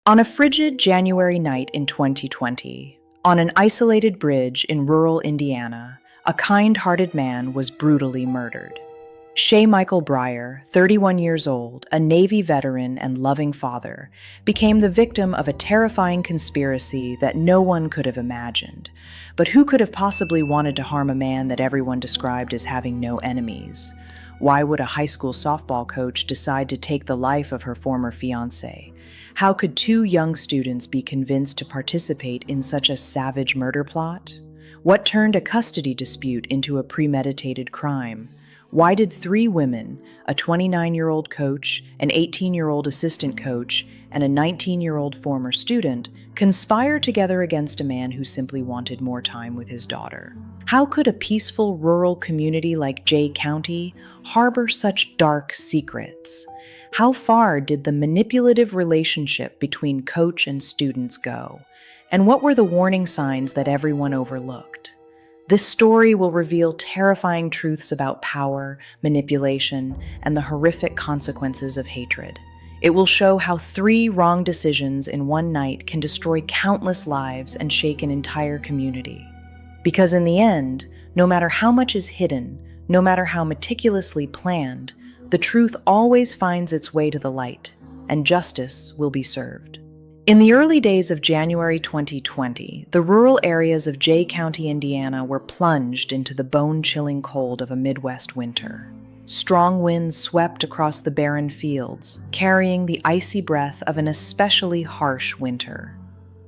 On a frigid January night in 2020, on an isolated bridge in rural Indiana, a kind-hearted man was brutally murdered. Shay Bryer, 31 years old, a Navy veteran and loving father, became the victim of a terrifying conspiracy that no one could have imagined. But who could have possibly wanted to harm a man that everyone described as having no enemies? Why would a high school softball coach decide to take the life of her former fiancé? How could two young students be convinced to participate in such a savage murder plot? What turned a custody dispute into a premeditated crime? Why did three women, a 29-year-old coach, an 18-year-old assistant coach, and a 19-year-old former student, conspire together against a man who simply wanted more time with his daughter? How could a peaceful rural community like Jay County harbor such dark secrets? How far did the manipulative relationship between coach and students go? And what were the warning signs that everyone overlooked? This story will reveal terrifying truths about power, manipulation, and the horrific consequences of hatred. It will show how three wrong decisions in one night can destroy countless lives and shake an entire community. Because in the end, no matter how much is hidden, no matter how meticulously planned, the truth always finds its way to the light, and justice will be served. In the early days of January 2020, the rural areas of Jay County, Indiana were plunged into the bone-chilling cold of a Midwest winter. Strong winds swept across the barren fields, carrying the icy breath of an especially harsh winter.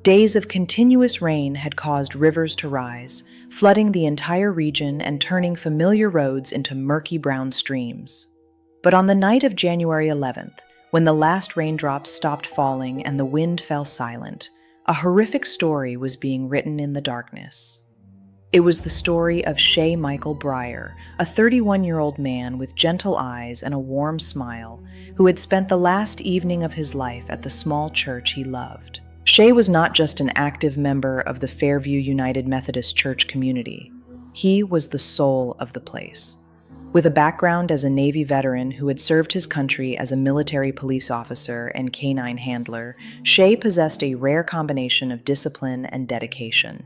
Days of continuous rain had caused rivers to rise, flooding the entire region and turning familiar roads into murky brown streams. But on the night of January 11th, when the last raindrops stopped falling and the wind fell silent, a horrific story was being written in the darkness. It was the story of Shay Bryer, a 31-year-old man with gentle eyes and a warm smile, who had spent the last evening of his life at the small church he loved. Shay was not just an active member of the Fairview United Methodist Church community. He was the soul of the place. With a background as a Navy veteran who had served his country as a military police officer and canine handler, Shay possessed a rare combination of discipline and dedication.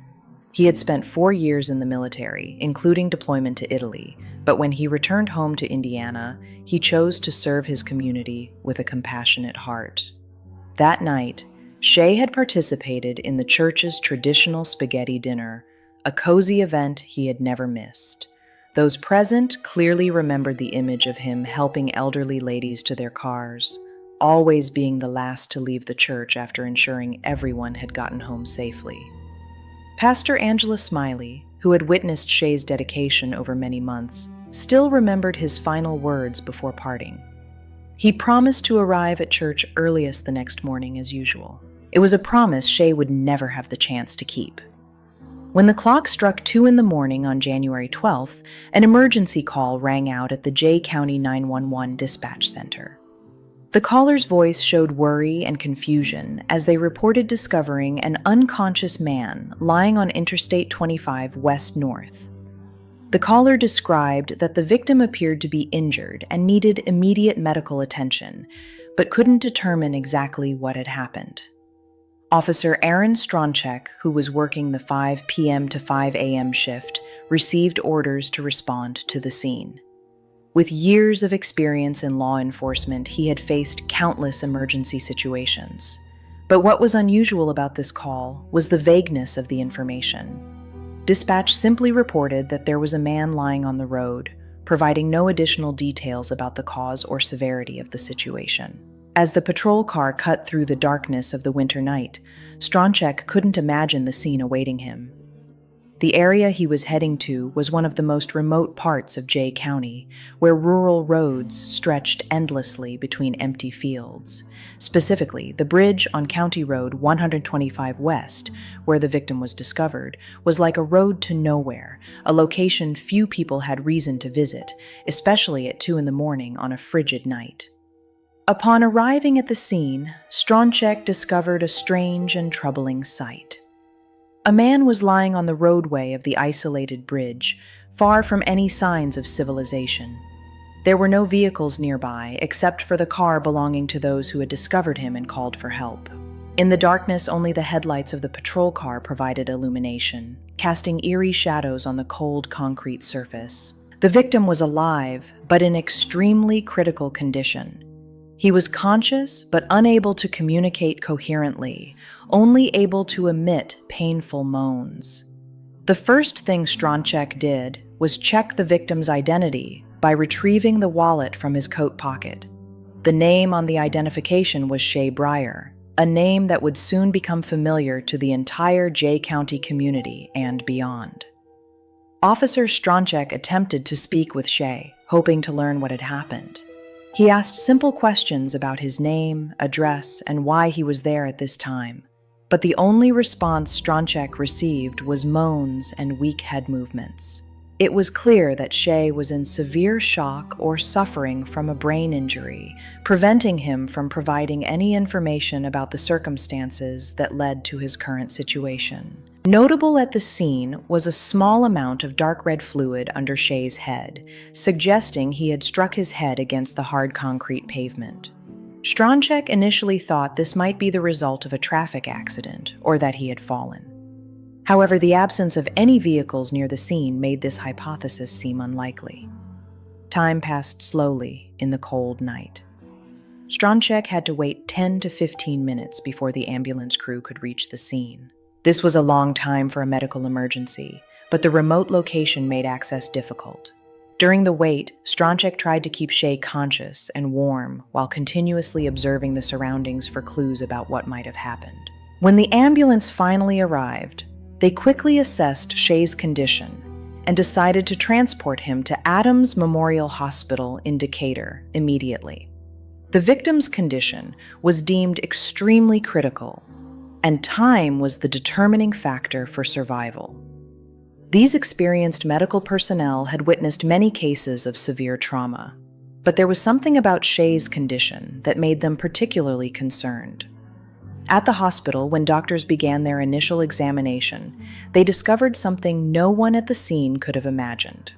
He had spent 4 years in the military, including deployment to Italy, but when he returned home to Indiana, he chose to serve his community with a compassionate heart. That night, Shay had participated in the church's traditional spaghetti dinner, a cozy event he had never missed. Those present clearly remembered the image of him helping elderly ladies to their cars, always being the last to leave the church after ensuring everyone had gotten home safely. Pastor Angela Smiley, who had witnessed Shay's dedication over many months, still remembered his final words before parting. He promised to arrive at church earliest the next morning as usual. It was a promise Shay would never have the chance to keep. When the clock struck 2 in the morning on January 12th, an emergency call rang out at the Jay County 911 dispatch center. The caller's voice showed worry and confusion as they reported discovering an unconscious man lying on Interstate 25 west north. The caller described that the victim appeared to be injured and needed immediate medical attention, but couldn't determine exactly what had happened. Officer Aaron Stronchek, who was working the 5 p.m. to 5 a.m. shift, received orders to respond to the scene. With years of experience in law enforcement, he had faced countless emergency situations. But what was unusual about this call was the vagueness of the information. Dispatch simply reported that there was a man lying on the road, providing no additional details about the cause or severity of the situation. As the patrol car cut through the darkness of the winter night, Stronchek couldn't imagine the scene awaiting him. The area he was heading to was one of the most remote parts of Jay County, where rural roads stretched endlessly between empty fields. Specifically, the bridge on County Road 125 West, where the victim was discovered, was like a road to nowhere, a location few people had reason to visit, especially at 2 in the morning on a frigid night. Upon arriving at the scene, Stronchek discovered a strange and troubling sight. A man was lying on the roadway of the isolated bridge, far from any signs of civilization. There were no vehicles nearby except for the car belonging to those who had discovered him and called for help. In the darkness, only the headlights of the patrol car provided illumination, casting eerie shadows on the cold concrete surface. The victim was alive, but in extremely critical condition. He was conscious, but unable to communicate coherently, only able to emit painful moans. The first thing Stronczek did was check the victim's identity by retrieving the wallet from his coat pocket. The name on the identification was Shay Bryer, a name that would soon become familiar to the entire Jay County community and beyond. Officer Stronczek attempted to speak with Shay, hoping to learn what had happened. He asked simple questions about his name, address, and why he was there at this time. But the only response Stronczek received was moans and weak head movements. It was clear that Shay was in severe shock or suffering from a brain injury, preventing him from providing any information about the circumstances that led to his current situation. Notable at the scene was a small amount of dark red fluid under Shay's head, suggesting he had struck his head against the hard concrete pavement. Stronczek initially thought this might be the result of a traffic accident or that he had fallen. However, the absence of any vehicles near the scene made this hypothesis seem unlikely. Time passed slowly in the cold night. Stronczek had to wait 10 to 15 minutes before the ambulance crew could reach the scene. This was a long time for a medical emergency, but the remote location made access difficult. During the wait, Stronczek tried to keep Shay conscious and warm while continuously observing the surroundings for clues about what might have happened. When the ambulance finally arrived, they quickly assessed Shay's condition and decided to transport him to Adams Memorial Hospital in Decatur immediately. The victim's condition was deemed extremely critical, and time was the determining factor for survival. These experienced medical personnel had witnessed many cases of severe trauma, but there was something about Shay's condition that made them particularly concerned. At the hospital, when doctors began their initial examination, they discovered something no one at the scene could have imagined.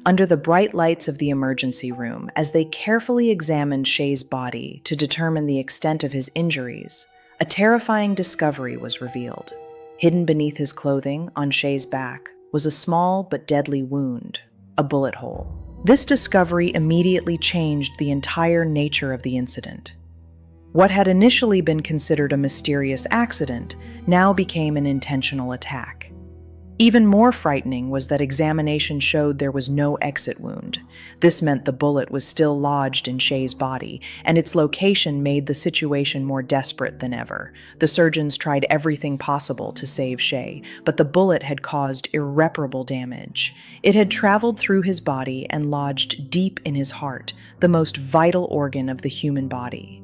Under the bright lights of the emergency room, as they carefully examined Shay's body to determine the extent of his injuries, a terrifying discovery was revealed. Hidden beneath his clothing, on Shay's back, was a small but deadly wound, a bullet hole. This discovery immediately changed the entire nature of the incident. What had initially been considered a mysterious accident now became an intentional attack. Even more frightening was that examination showed there was no exit wound. This meant the bullet was still lodged in Shay's body, and its location made the situation more desperate than ever. The surgeons tried everything possible to save Shay, but the bullet had caused irreparable damage. It had traveled through his body and lodged deep in his heart, the most vital organ of the human body.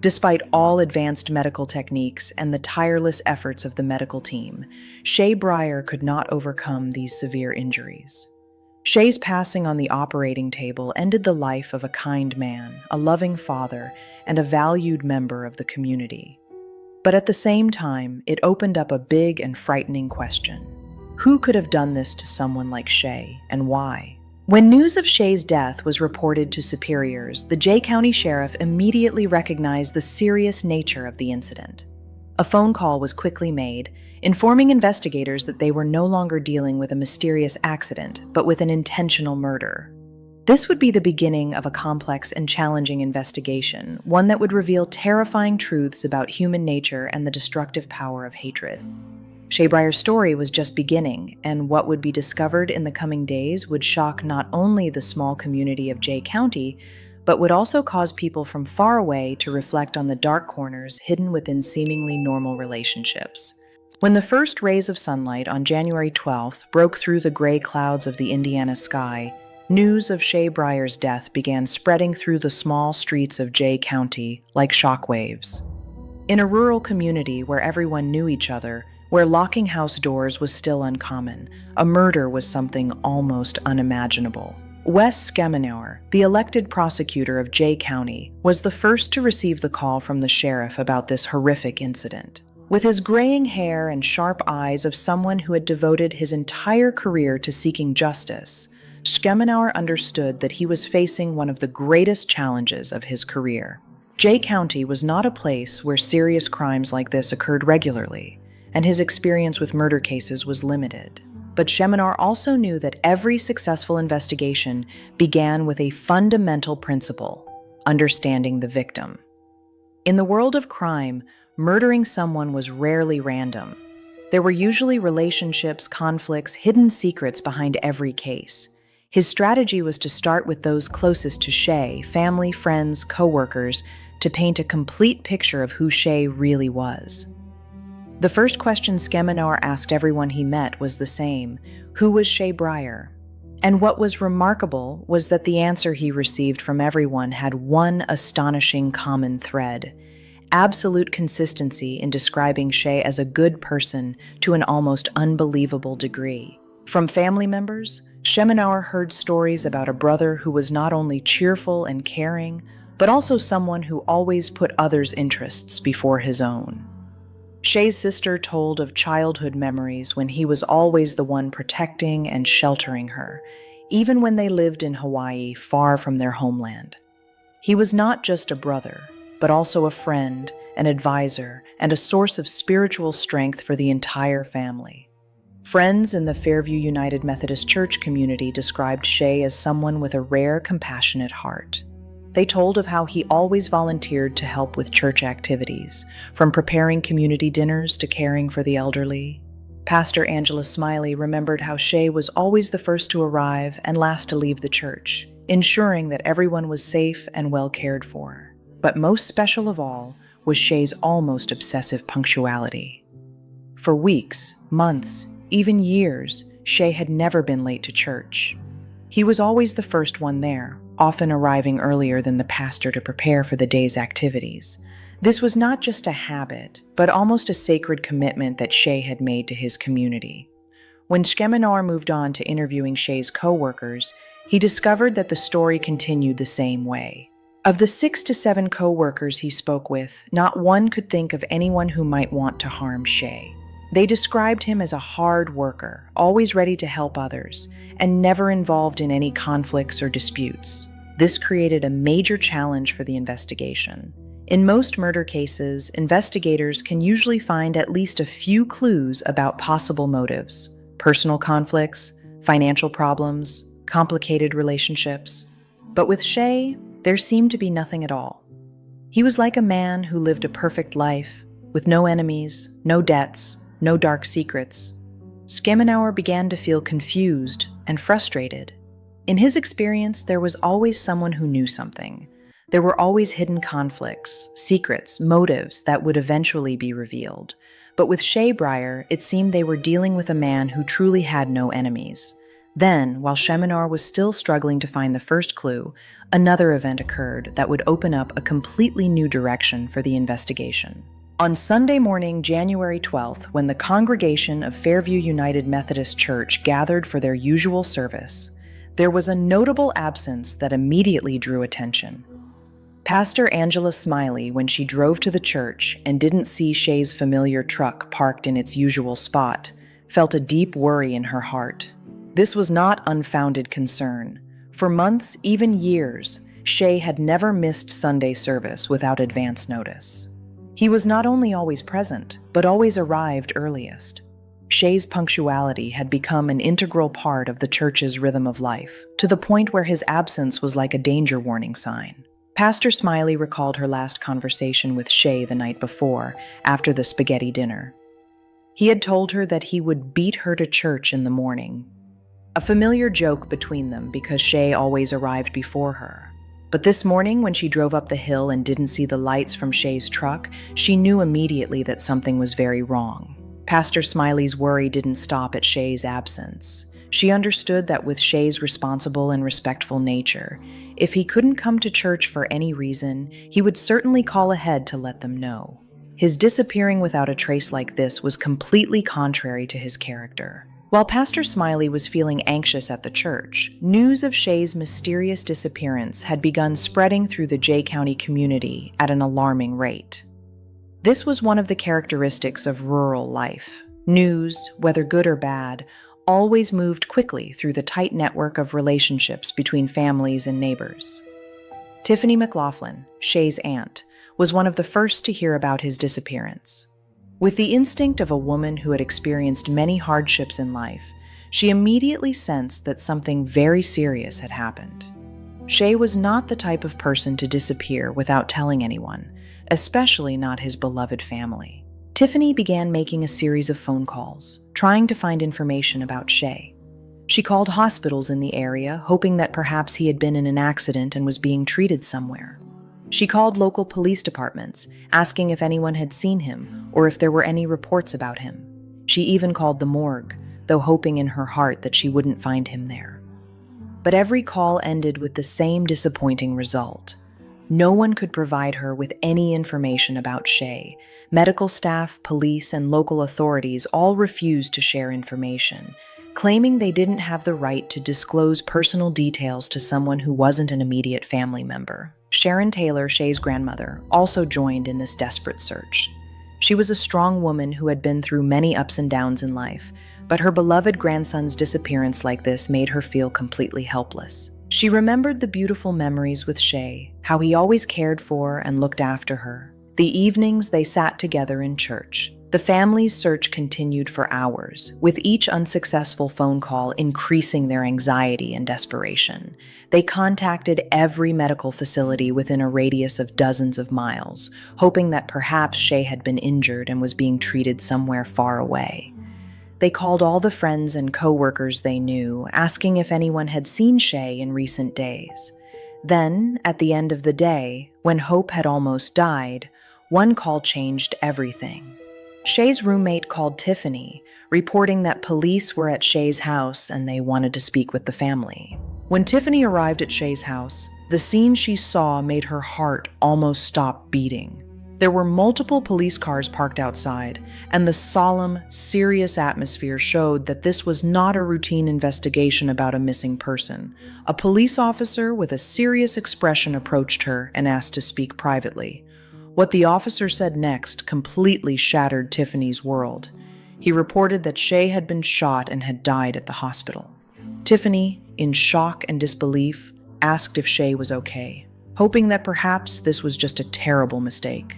Despite all advanced medical techniques and the tireless efforts of the medical team, Shay Bryer could not overcome these severe injuries. Shay's passing on the operating table ended the life of a kind man, a loving father, and a valued member of the community. But at the same time, it opened up a big and frightening question. Who could have done this to someone like Shay, and why? When news of Shay's death was reported to superiors, the Jay County Sheriff immediately recognized the serious nature of the incident. A phone call was quickly made, informing investigators that they were no longer dealing with a mysterious accident, but with an intentional murder. This would be the beginning of a complex and challenging investigation, one that would reveal terrifying truths about human nature and the destructive power of hatred. Shay Bryer's story was just beginning, and what would be discovered in the coming days would shock not only the small community of Jay County, but would also cause people from far away to reflect on the dark corners hidden within seemingly normal relationships. When the first rays of sunlight on January 12th broke through the gray clouds of the Indiana sky, news of Shay Bryer's death began spreading through the small streets of Jay County like shockwaves. In a rural community where everyone knew each other, where locking house doors was still uncommon, a murder was something almost unimaginable. Wes Schemenauer, the elected prosecutor of Jay County, was the first to receive the call from the sheriff about this horrific incident. With his graying hair and sharp eyes of someone who had devoted his entire career to seeking justice, Schemenauer understood that he was facing one of the greatest challenges of his career. Jay County was not a place where serious crimes like this occurred regularly, and his experience with murder cases was limited. But Schemenauer also knew that every successful investigation began with a fundamental principle: understanding the victim. In the world of crime, murdering someone was rarely random. There were usually relationships, conflicts, hidden secrets behind every case. His strategy was to start with those closest to Shay, family, friends, co-workers, to paint a complete picture of who Shay really was. The first question Schemenauer asked everyone he met was the same: who was Shay Bryer? And what was remarkable was that the answer he received from everyone had one astonishing common thread: absolute consistency in describing Shay as a good person to an almost unbelievable degree. From family members, Schemenauer heard stories about a brother who was not only cheerful and caring, but also someone who always put others' interests before his own. Shay's sister told of childhood memories when he was always the one protecting and sheltering her, even when they lived in Hawaii, far from their homeland. He was not just a brother, but also a friend, an advisor, and a source of spiritual strength for the entire family. Friends in the Fairview United Methodist Church community described Shay as someone with a rare, compassionate heart. They told of how he always volunteered to help with church activities, from preparing community dinners to caring for the elderly. Pastor Angela Smiley remembered how Shay was always the first to arrive and last to leave the church, ensuring that everyone was safe and well cared for. But most special of all was Shay's almost obsessive punctuality. For weeks, months, even years, Shay had never been late to church. He was always the first one there, often arriving earlier than the pastor to prepare for the day's activities. This was not just a habit, but almost a sacred commitment that Shay had made to his community. When Schemenauer moved on to interviewing Shay's co-workers, he discovered that the story continued the same way. Of the 6 to 7 co-workers he spoke with, not one could think of anyone who might want to harm Shay. They described him as a hard worker, always ready to help others, and never involved in any conflicts or disputes. This created a major challenge for the investigation. In most murder cases, investigators can usually find at least a few clues about possible motives: personal conflicts, financial problems, complicated relationships. But with Shay, there seemed to be nothing at all. He was like a man who lived a perfect life, with no enemies, no debts, no dark secrets. Schemenauer began to feel confused and frustrated. In his experience, there was always someone who knew something. There were always hidden conflicts, secrets, motives that would eventually be revealed. But with Shay Bryer, it seemed they were dealing with a man who truly had no enemies. Then, while Schemenauer was still struggling to find the first clue, another event occurred that would open up a completely new direction for the investigation. On Sunday morning, January 12th, when the congregation of Fairview United Methodist Church gathered for their usual service, there was a notable absence that immediately drew attention. Pastor Angela Smiley, when she drove to the church and didn't see Shay's familiar truck parked in its usual spot, felt a deep worry in her heart. This was not unfounded concern. For months, even years, Shay had never missed Sunday service without advance notice. He was not only always present, but always arrived earliest. Shay's punctuality had become an integral part of the church's rhythm of life, to the point where his absence was like a danger warning sign. Pastor Smiley recalled her last conversation with Shay the night before, after the spaghetti dinner. He had told her that he would beat her to church in the morning. A familiar joke between them because Shay always arrived before her. But this morning, when she drove up the hill and didn't see the lights from Shay's truck, she knew immediately that something was very wrong. Pastor Smiley's worry didn't stop at Shay's absence. She understood that with Shay's responsible and respectful nature, if he couldn't come to church for any reason, he would certainly call ahead to let them know. His disappearing without a trace like this was completely contrary to his character. While Pastor Smiley was feeling anxious at the church, news of Shay's mysterious disappearance had begun spreading through the Jay County community at an alarming rate. This was one of the characteristics of rural life. News, whether good or bad, always moved quickly through the tight network of relationships between families and neighbors. Tiffany McLaughlin, Shay's aunt, was one of the first to hear about his disappearance. With the instinct of a woman who had experienced many hardships in life, she immediately sensed that something very serious had happened. Shay was not the type of person to disappear without telling anyone, especially not his beloved family. Tiffany began making a series of phone calls, trying to find information about Shay. She called hospitals in the area, hoping that perhaps he had been in an accident and was being treated somewhere. She called local police departments, asking if anyone had seen him or if there were any reports about him. She even called the morgue, though hoping in her heart that she wouldn't find him there. But every call ended with the same disappointing result. No one could provide her with any information about Shay. Medical staff, police, and local authorities all refused to share information, claiming they didn't have the right to disclose personal details to someone who wasn't an immediate family member. Sharon Taylor, Shay's grandmother, also joined in this desperate search. She was a strong woman who had been through many ups and downs in life, but her beloved grandson's disappearance like this made her feel completely helpless. She remembered the beautiful memories with Shay, how he always cared for and looked after her, the evenings they sat together in church. The family's search continued for hours, with each unsuccessful phone call increasing their anxiety and desperation. They contacted every medical facility within a radius of dozens of miles, hoping that perhaps Shay had been injured and was being treated somewhere far away. They called all the friends and co-workers they knew, asking if anyone had seen Shay in recent days. Then, at the end of the day, when hope had almost died, one call changed everything. Shay's roommate called Tiffany, reporting that police were at Shay's house and they wanted to speak with the family. When Tiffany arrived at Shay's house, the scene she saw made her heart almost stop beating. There were multiple police cars parked outside, and the solemn, serious atmosphere showed that this was not a routine investigation about a missing person. A police officer with a serious expression approached her and asked to speak privately. What the officer said next completely shattered Tiffany's world. He reported that Shay had been shot and had died at the hospital. Tiffany, in shock and disbelief, asked if Shay was okay, hoping that perhaps this was just a terrible mistake.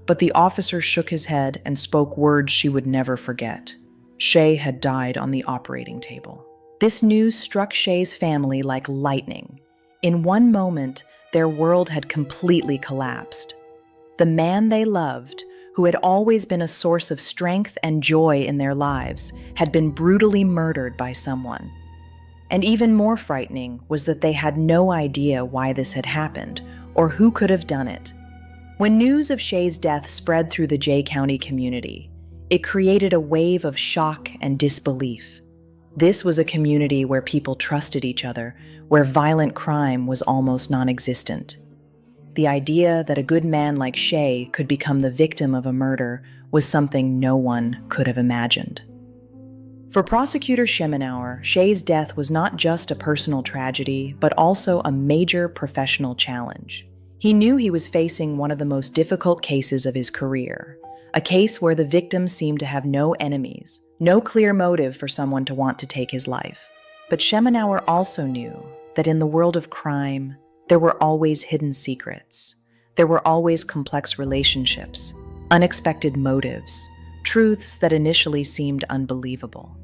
But the officer shook his head and spoke words she would never forget. Shay had died on the operating table. This news struck Shay's family like lightning. In one moment, their world had completely collapsed. The man they loved, who had always been a source of strength and joy in their lives, had been brutally murdered by someone. And even more frightening was that they had no idea why this had happened or who could have done it. When news of Shay's death spread through the Jay County community, it created a wave of shock and disbelief. This was a community where people trusted each other, where violent crime was almost non-existent. The idea that a good man like Shay could become the victim of a murder was something no one could have imagined. For prosecutor Schemenauer, Shay's death was not just a personal tragedy, but also a major professional challenge. He knew he was facing one of the most difficult cases of his career, a case where the victim seemed to have no enemies, no clear motive for someone to want to take his life. But Schemenauer also knew that in the world of crime, there were always hidden secrets. There were always complex relationships, unexpected motives, truths that initially seemed unbelievable.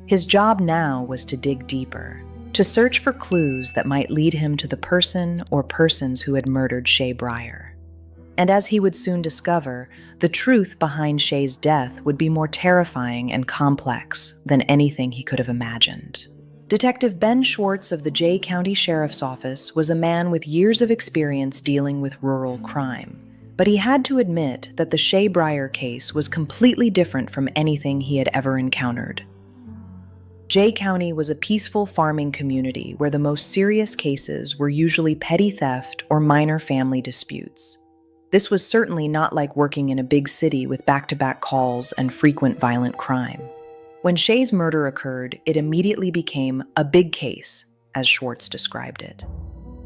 His job now was to dig deeper, to search for clues that might lead him to the person or persons who had murdered Shay Bryer. And as he would soon discover, the truth behind Shay's death would be more terrifying and complex than anything he could have imagined. Detective Ben Schwartz of the Jay County Sheriff's Office was a man with years of experience dealing with rural crime, but he had to admit that the Shay Bryer case was completely different from anything he had ever encountered. Jay County was a peaceful farming community where the most serious cases were usually petty theft or minor family disputes. This was certainly not like working in a big city with back-to-back calls and frequent violent crime. When Shay's murder occurred, it immediately became a big case, as Schwartz described it.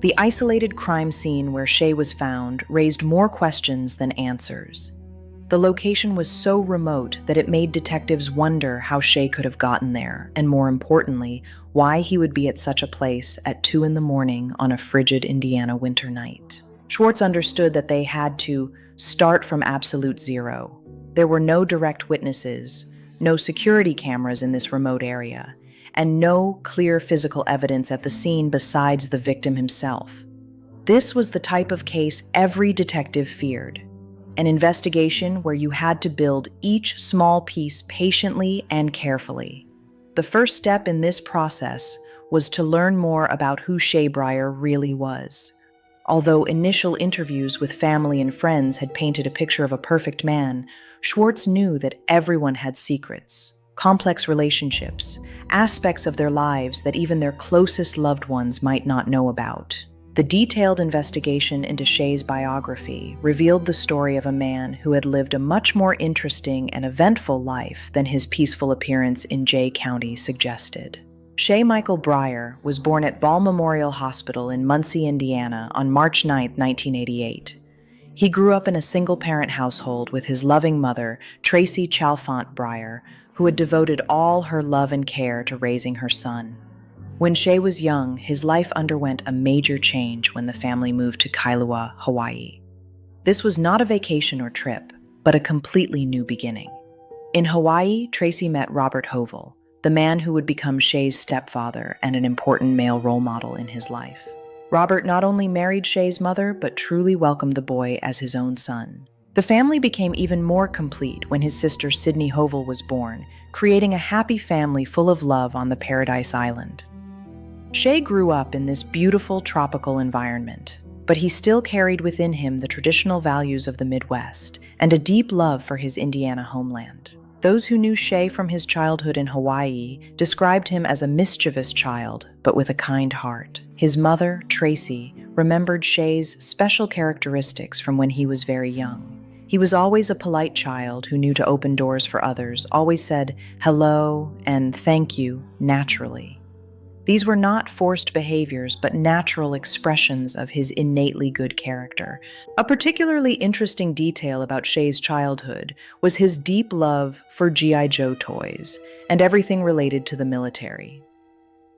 The isolated crime scene where Shay was found raised more questions than answers. The location was so remote that it made detectives wonder how Shay could have gotten there, and more importantly, why he would be at such a place at 2 a.m. on a frigid Indiana winter night. Schwartz understood that they had to start from absolute zero. There were no direct witnesses, no security cameras in this remote area, and no clear physical evidence at the scene besides the victim himself. This was the type of case every detective feared, an investigation where you had to build each small piece patiently and carefully. The first step in this process was to learn more about who Shay Bryer really was. Although initial interviews with family and friends had painted a picture of a perfect man, Schwartz knew that everyone had secrets, complex relationships, aspects of their lives that even their closest loved ones might not know about. The detailed investigation into Shay's biography revealed the story of a man who had lived a much more interesting and eventful life than his peaceful appearance in Jay County suggested. Shay Michael Bryer was born at Ball Memorial Hospital in Muncie, Indiana on March 9, 1988. He grew up in a single-parent household with his loving mother, Tracy Chalfant Bryer, who had devoted all her love and care to raising her son. When Shay was young, his life underwent a major change when the family moved to Kailua, Hawaii. This was not a vacation or trip, but a completely new beginning. In Hawaii, Tracy met Robert Hovell, the man who would become Shay's stepfather and an important male role model in his life. Robert not only married Shay's mother, but truly welcomed the boy as his own son. The family became even more complete when his sister Sydney Hovell was born, creating a happy family full of love on the Paradise Island. Shay grew up in this beautiful tropical environment, but he still carried within him the traditional values of the Midwest and a deep love for his Indiana homeland. Those who knew Shay from his childhood in Hawaii described him as a mischievous child, but with a kind heart. His mother, Tracy, remembered Shay's special characteristics from when he was very young. He was always a polite child who knew to open doors for others, always said hello and thank you naturally. These were not forced behaviors, but natural expressions of his innately good character. A particularly interesting detail about Shay's childhood was his deep love for G.I. Joe toys and everything related to the military.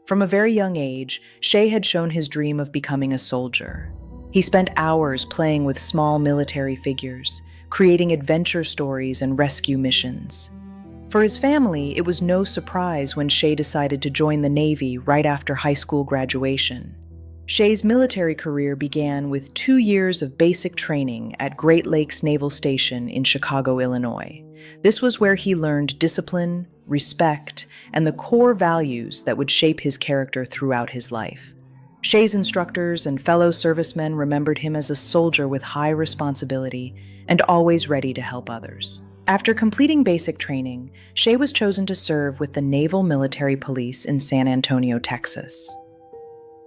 From a very young age, Shay had shown his dream of becoming a soldier. He spent hours playing with small military figures, creating adventure stories and rescue missions. For his family, it was no surprise when Shay decided to join the Navy right after high school graduation. Shay's military career began with 2 years of basic training at Great Lakes Naval Station in Chicago, Illinois. This was where he learned discipline, respect, and the core values that would shape his character throughout his life. Shay's instructors and fellow servicemen remembered him as a soldier with high responsibility and always ready to help others. After completing basic training, Shay was chosen to serve with the Naval Military Police in San Antonio, Texas.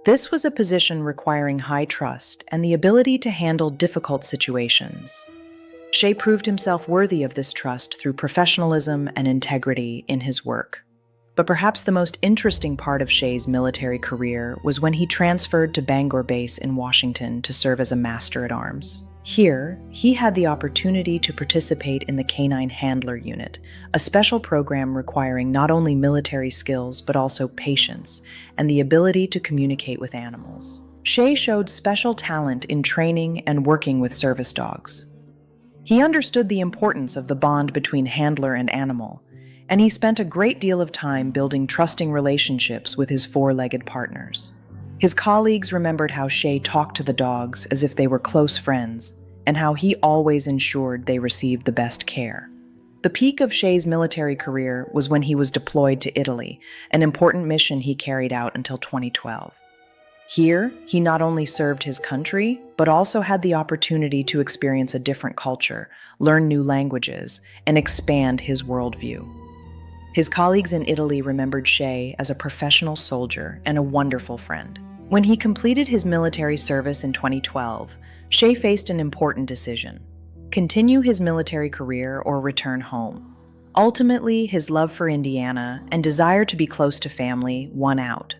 This was a position requiring high trust and the ability to handle difficult situations. Shay proved himself worthy of this trust through professionalism and integrity in his work. But perhaps the most interesting part of Shay's military career was when he transferred to Bangor Base in Washington to serve as a master-at-arms. Here, he had the opportunity to participate in the Canine Handler Unit, a special program requiring not only military skills but also patience and the ability to communicate with animals. Shay showed special talent in training and working with service dogs. He understood the importance of the bond between handler and animal, and he spent a great deal of time building trusting relationships with his four-legged partners. His colleagues remembered how Shay talked to the dogs as if they were close friends, and how he always ensured they received the best care. The peak of Shay's military career was when he was deployed to Italy, an important mission he carried out until 2012. Here, he not only served his country, but also had the opportunity to experience a different culture, learn new languages, and expand his worldview. His colleagues in Italy remembered Shay as a professional soldier and a wonderful friend. When he completed his military service in 2012, Shay faced an important decision: continue his military career or return home. Ultimately, his love for Indiana and desire to be close to family won out.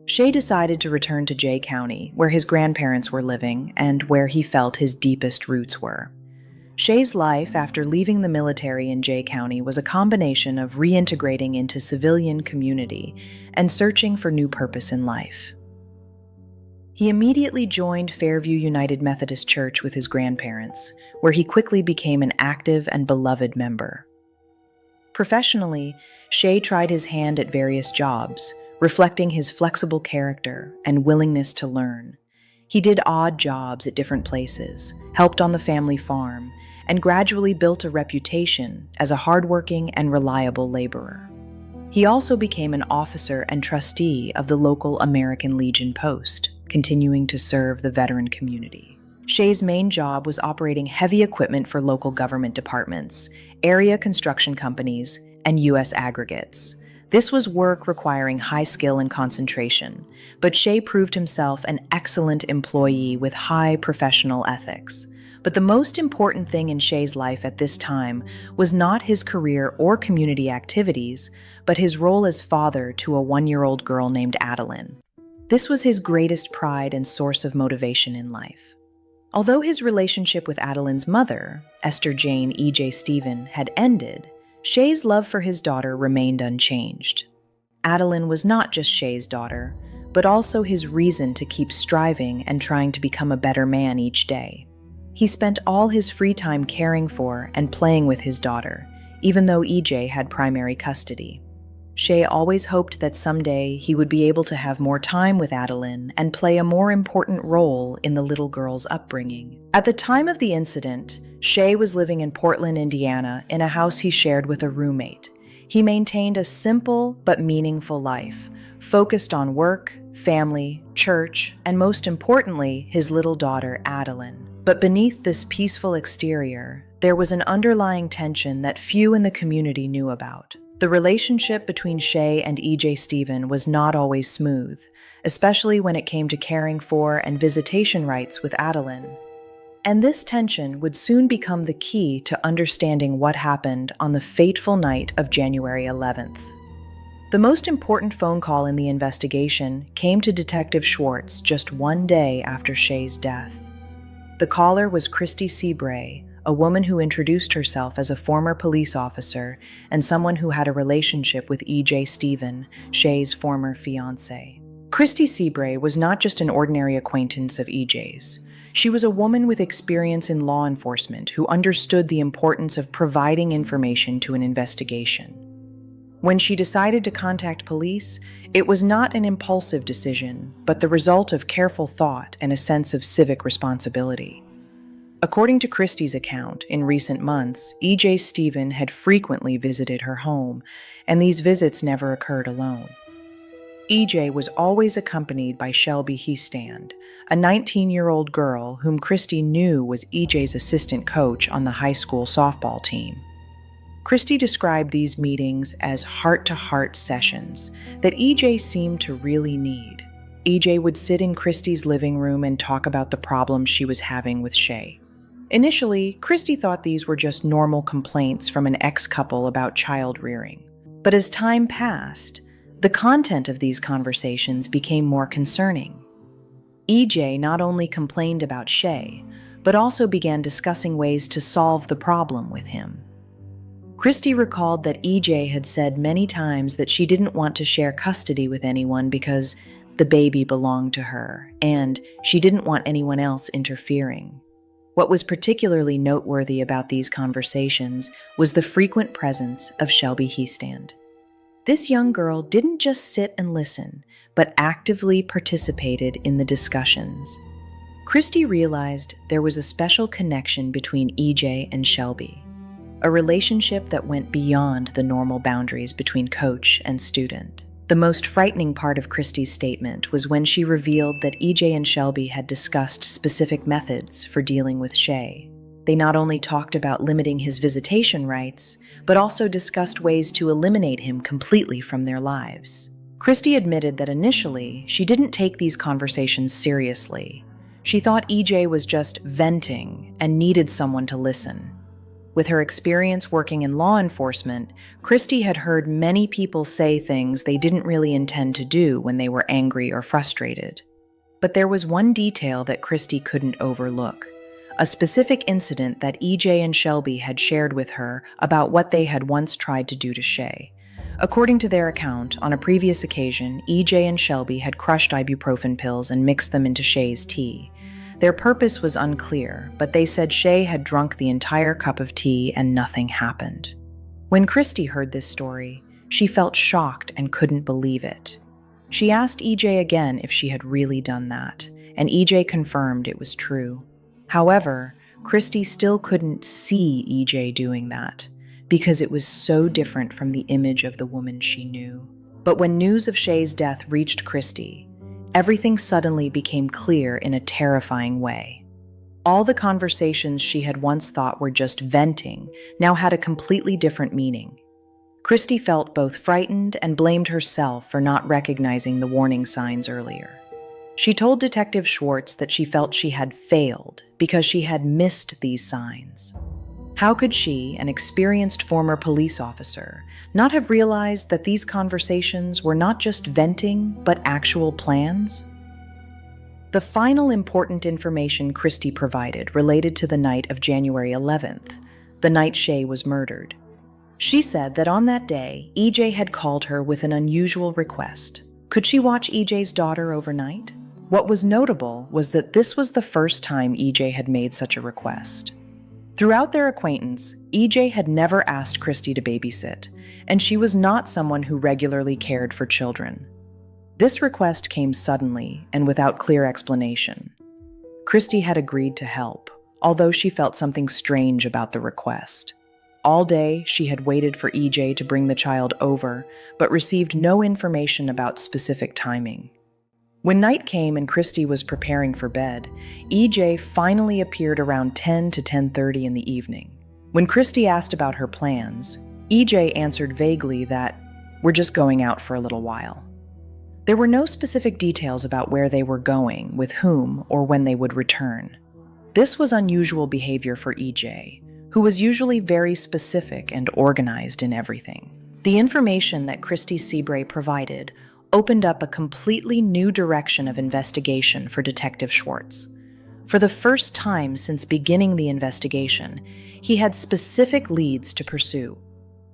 Shay decided to return to Jay County, where his grandparents were living and where he felt his deepest roots were. Shay's life after leaving the military in Jay County was a combination of reintegrating into civilian community and searching for new purpose in life. He immediately joined Fairview United Methodist Church with his grandparents, where he quickly became an active and beloved member. Professionally, Shay tried his hand at various jobs, reflecting his flexible character and willingness to learn. He did odd jobs at different places, helped on the family farm, and gradually built a reputation as a hardworking and reliable laborer. He also became an officer and trustee of the local American Legion Post, continuing to serve the veteran community. Shay's main job was operating heavy equipment for local government departments, area construction companies, and U.S. aggregates. This was work requiring high skill and concentration, but Shay proved himself an excellent employee with high professional ethics. But the most important thing in Shay's life at this time was not his career or community activities, but his role as father to a 1-year-old girl named Adeline. This was his greatest pride and source of motivation in life. Although his relationship with Adeline's mother, Esther Jane E.J. Stephen, had ended, Shay's love for his daughter remained unchanged. Adeline was not just Shay's daughter, but also his reason to keep striving and trying to become a better man each day. He spent all his free time caring for and playing with his daughter, even though EJ had primary custody. Shay always hoped that someday he would be able to have more time with Adeline and play a more important role in the little girl's upbringing. At the time of the incident, Shay was living in Portland, Indiana, in a house he shared with a roommate. He maintained a simple but meaningful life, focused on work, family, church, and most importantly, his little daughter, Adeline. But beneath this peaceful exterior, there was an underlying tension that few in the community knew about. The relationship between Shay and E.J. Stephen was not always smooth, especially when it came to caring for and visitation rights with Adeline. And this tension would soon become the key to understanding what happened on the fateful night of January 11th. The most important phone call in the investigation came to Detective Schwartz just one day after Shay's death. The caller was Christy Seabray, a woman who introduced herself as a former police officer and someone who had a relationship with E.J. Stephen, Shay's former fiancé. Christy Seabray was not just an ordinary acquaintance of E.J.'s. She was a woman with experience in law enforcement who understood the importance of providing information to an investigation. When she decided to contact police, it was not an impulsive decision, but the result of careful thought and a sense of civic responsibility. According to Christie's account, in recent months, E.J. Stephen had frequently visited her home, and these visits never occurred alone. E.J. was always accompanied by Shelby Heastand, a 19-year-old girl whom Christie knew was E.J.'s assistant coach on the high school softball team. Christie described these meetings as heart-to-heart sessions that E.J. seemed to really need. E.J. would sit in Christie's living room and talk about the problems she was having with Shay. Initially, Christie thought these were just normal complaints from an ex-couple about child rearing. But as time passed, the content of these conversations became more concerning. E.J. not only complained about Shay, but also began discussing ways to solve the problem with him. Christie recalled that E.J. had said many times that she didn't want to share custody with anyone because the baby belonged to her, and she didn't want anyone else interfering. What was particularly noteworthy about these conversations was the frequent presence of Shelby Heastand. This young girl didn't just sit and listen, but actively participated in the discussions. Christie realized there was a special connection between E.J. and Shelby, a relationship that went beyond the normal boundaries between coach and student. The most frightening part of Christie's statement was when she revealed that E.J. and Shelby had discussed specific methods for dealing with Shay. They not only talked about limiting his visitation rights, but also discussed ways to eliminate him completely from their lives. Christie admitted that initially, she didn't take these conversations seriously. She thought E.J. was just venting and needed someone to listen. With her experience working in law enforcement, Christie had heard many people say things they didn't really intend to do when they were angry or frustrated. But there was one detail that Christie couldn't overlook, a specific incident that E.J. and Shelby had shared with her about what they had once tried to do to Shay. According to their account, on a previous occasion, EJ and Shelby had crushed ibuprofen pills and mixed them into Shay's tea. Their purpose was unclear, but they said Shay had drunk the entire cup of tea and nothing happened. When Christy heard this story, she felt shocked and couldn't believe it. She asked EJ again if she had really done that, and EJ confirmed it was true. However, Christy still couldn't see EJ doing that, because it was so different from the image of the woman she knew. But when news of Shay's death reached Christy, everything suddenly became clear in a terrifying way. All the conversations she had once thought were just venting now had a completely different meaning. Christy felt both frightened and blamed herself for not recognizing the warning signs earlier. She told Detective Schwartz that she felt she had failed because she had missed these signs. How could she, an experienced former police officer, not have realized that these conversations were not just venting, but actual plans? The final important information Christy provided related to the night of January 11th, the night Shay was murdered. She said that on that day, EJ had called her with an unusual request. Could she watch EJ's daughter overnight? What was notable was that this was the first time EJ had made such a request. Throughout their acquaintance, EJ had never asked Christy to babysit, and she was not someone who regularly cared for children. This request came suddenly and without clear explanation. Christy had agreed to help, although she felt something strange about the request. All day, she had waited for EJ to bring the child over, but received no information about specific timing. When night came and Christy was preparing for bed, EJ finally appeared around 10 to 10:30 in the evening. When Christy asked about her plans, EJ answered vaguely that, "We're just going out for a little while." There were no specific details about where they were going, with whom, or when they would return. This was unusual behavior for EJ, who was usually very specific and organized in everything. The information that Christy Seabray provided opened up a completely new direction of investigation for Detective Schwartz. For the first time since beginning the investigation, he had specific leads to pursue.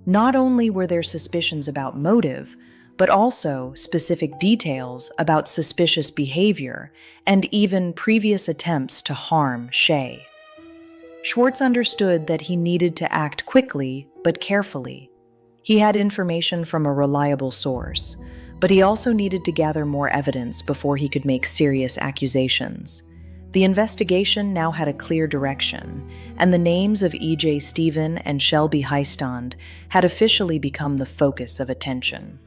Not only were there suspicions about motive, but also specific details about suspicious behavior and even previous attempts to harm Shay. Schwartz understood that he needed to act quickly but carefully. He had information from a reliable source, but he also needed to gather more evidence before he could make serious accusations. The investigation now had a clear direction, and the names of E.J. Stephen and Shelby Heistand had officially become the focus of attention.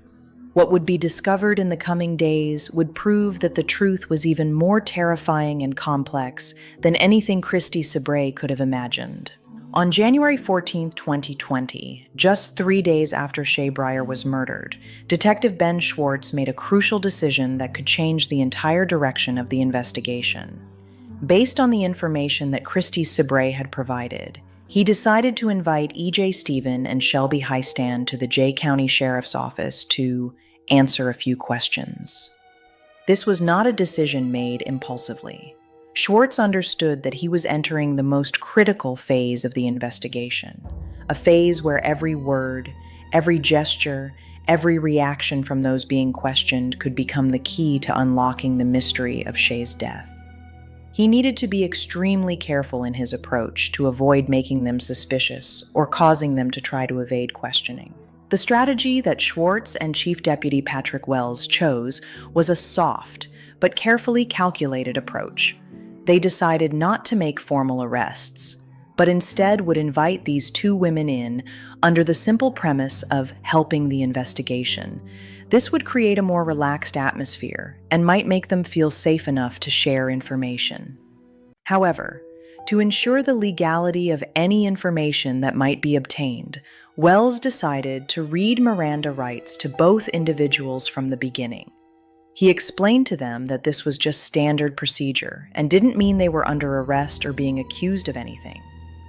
What would be discovered in the coming days would prove that the truth was even more terrifying and complex than anything Christy Seabray could have imagined. On January 14, 2020, just 3 days after Shay Bryer was murdered, Detective Ben Schwartz made a crucial decision that could change the entire direction of the investigation. Based on the information that Christy Seabray had provided, he decided to invite E.J. Stephen and Shelby Heistand to the Jay County Sheriff's Office to answer a few questions. This was not a decision made impulsively. Schwartz understood that he was entering the most critical phase of the investigation, a phase where every word, every gesture, every reaction from those being questioned could become the key to unlocking the mystery of Shay's death. He needed to be extremely careful in his approach to avoid making them suspicious or causing them to try to evade questioning. The strategy that Schwartz and Chief Deputy Patrick Wells chose was a soft but carefully calculated approach. They decided not to make formal arrests, but instead would invite these two women in under the simple premise of helping the investigation. This would create a more relaxed atmosphere and might make them feel safe enough to share information. However, to ensure the legality of any information that might be obtained, Wells decided to read Miranda rights to both individuals from the beginning. He explained to them that this was just standard procedure and didn't mean they were under arrest or being accused of anything.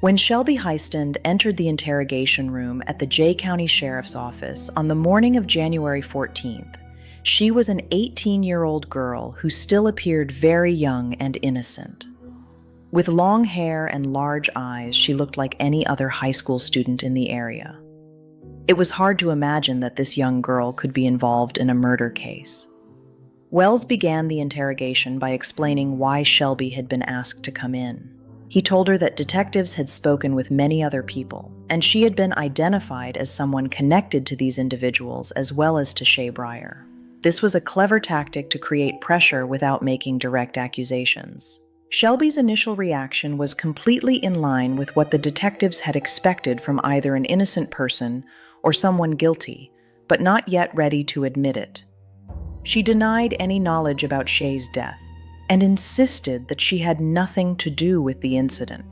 When Shelby Heistand entered the interrogation room at the Jay County Sheriff's Office on the morning of January 14th, she was an 18-year-old girl who still appeared very young and innocent. With long hair and large eyes, she looked like any other high school student in the area. It was hard to imagine that this young girl could be involved in a murder case. Wells began the interrogation by explaining why Shelby had been asked to come in. He told her that detectives had spoken with many other people, and she had been identified as someone connected to these individuals as well as to Shay Bryer. This was a clever tactic to create pressure without making direct accusations. Shelby's initial reaction was completely in line with what the detectives had expected from either an innocent person or someone guilty, but not yet ready to admit it. She denied any knowledge about Shay's death and insisted that she had nothing to do with the incident.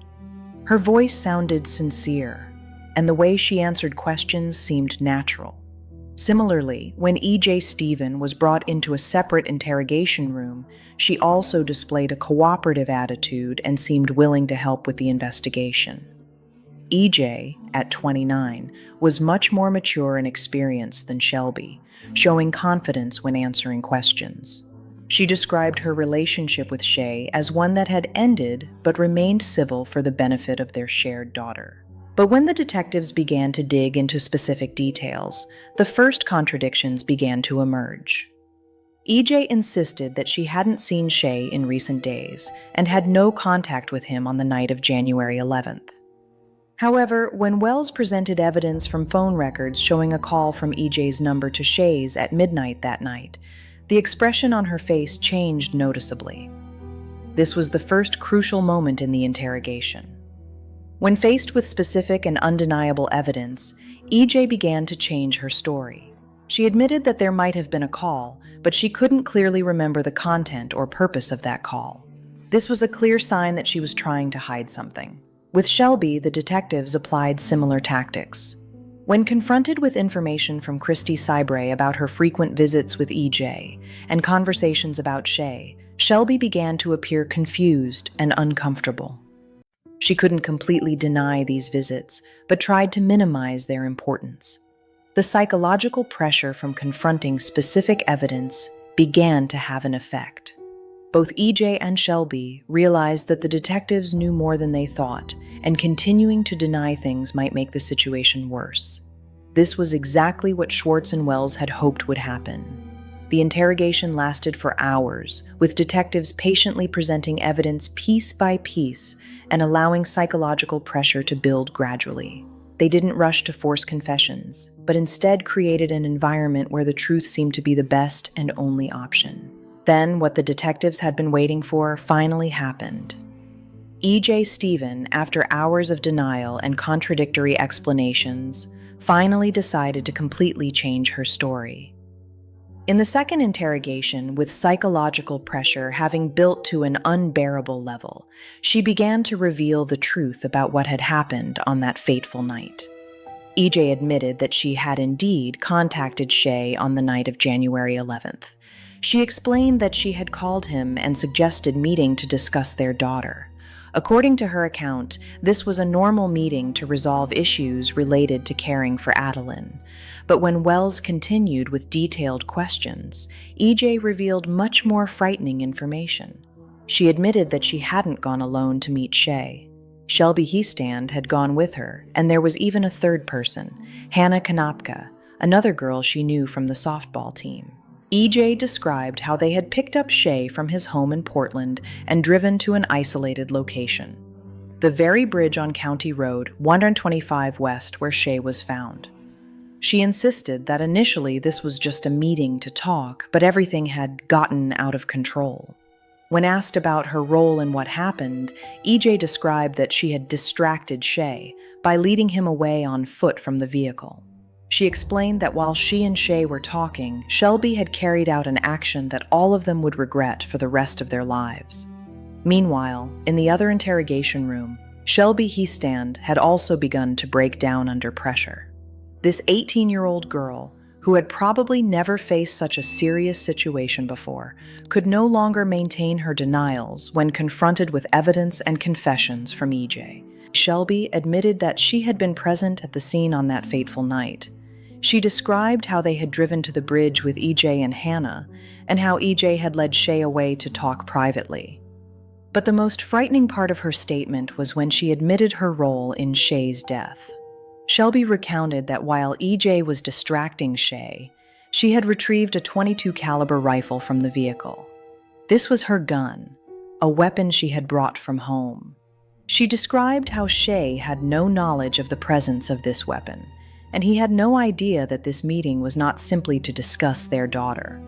Her voice sounded sincere, and the way she answered questions seemed natural. Similarly, when E.J. Stephen was brought into a separate interrogation room, she also displayed a cooperative attitude and seemed willing to help with the investigation. E.J., at 29, was much more mature and experienced than Shelby, showing confidence when answering questions. She described her relationship with Shay as one that had ended but remained civil for the benefit of their shared daughter. But when the detectives began to dig into specific details, the first contradictions began to emerge. E.J. insisted that she hadn't seen Shay in recent days and had no contact with him on the night of January 11th. However, when Wells presented evidence from phone records showing a call from E.J.'s number to Shay's at midnight that night, the expression on her face changed noticeably. This was the first crucial moment in the interrogation. When faced with specific and undeniable evidence, E.J. began to change her story. She admitted that there might have been a call, but she couldn't clearly remember the content or purpose of that call. This was a clear sign that she was trying to hide something. With Shelby, the detectives applied similar tactics. When confronted with information from Christy Sybray about her frequent visits with E.J. and conversations about Shay, Shelby began to appear confused and uncomfortable. She couldn't completely deny these visits, but tried to minimize their importance. The psychological pressure from confronting specific evidence began to have an effect. Both E.J. and Shelby realized that the detectives knew more than they thought, and continuing to deny things might make the situation worse. This was exactly what Schwartz and Wells had hoped would happen. The interrogation lasted for hours, with detectives patiently presenting evidence piece by piece and allowing psychological pressure to build gradually. They didn't rush to force confessions, but instead created an environment where the truth seemed to be the best and only option. Then, what the detectives had been waiting for finally happened. E.J. Stephen, after hours of denial and contradictory explanations, finally decided to completely change her story. In the second interrogation, with psychological pressure having built to an unbearable level, she began to reveal the truth about what had happened on that fateful night. E.J. admitted that she had indeed contacted Shay on the night of January 11th. She explained that she had called him and suggested meeting to discuss their daughter. According to her account, this was a normal meeting to resolve issues related to caring for Adeline. But when Wells continued with detailed questions, E.J. revealed much more frightening information. She admitted that she hadn't gone alone to meet Shay. Shelby Heastand had gone with her, and there was even a third person, Hannah Kanapka, another girl she knew from the softball team. E.J. described how they had picked up Shay from his home in Portland and driven to an isolated location, the very bridge on County Road 125 West where Shay was found. She insisted that initially this was just a meeting to talk, but everything had gotten out of control. When asked about her role in what happened, E.J. described that she had distracted Shay by leading him away on foot from the vehicle. She explained that while she and Shay were talking, Shelby had carried out an action that all of them would regret for the rest of their lives. Meanwhile, in the other interrogation room, Shelby Heastand had also begun to break down under pressure. This 18-year-old girl, who had probably never faced such a serious situation before, could no longer maintain her denials when confronted with evidence and confessions from E.J. Shelby admitted that she had been present at the scene on that fateful night. She described how they had driven to the bridge with E.J. and Hannah, and how E.J. had led Shay away to talk privately. But the most frightening part of her statement was when she admitted her role in Shay's death. Shelby recounted that while EJ was distracting Shay, she had retrieved a .22 caliber rifle from the vehicle. This was her gun, a weapon she had brought from home. She described how Shay had no knowledge of the presence of this weapon, and he had no idea that this meeting was not simply to discuss their daughter.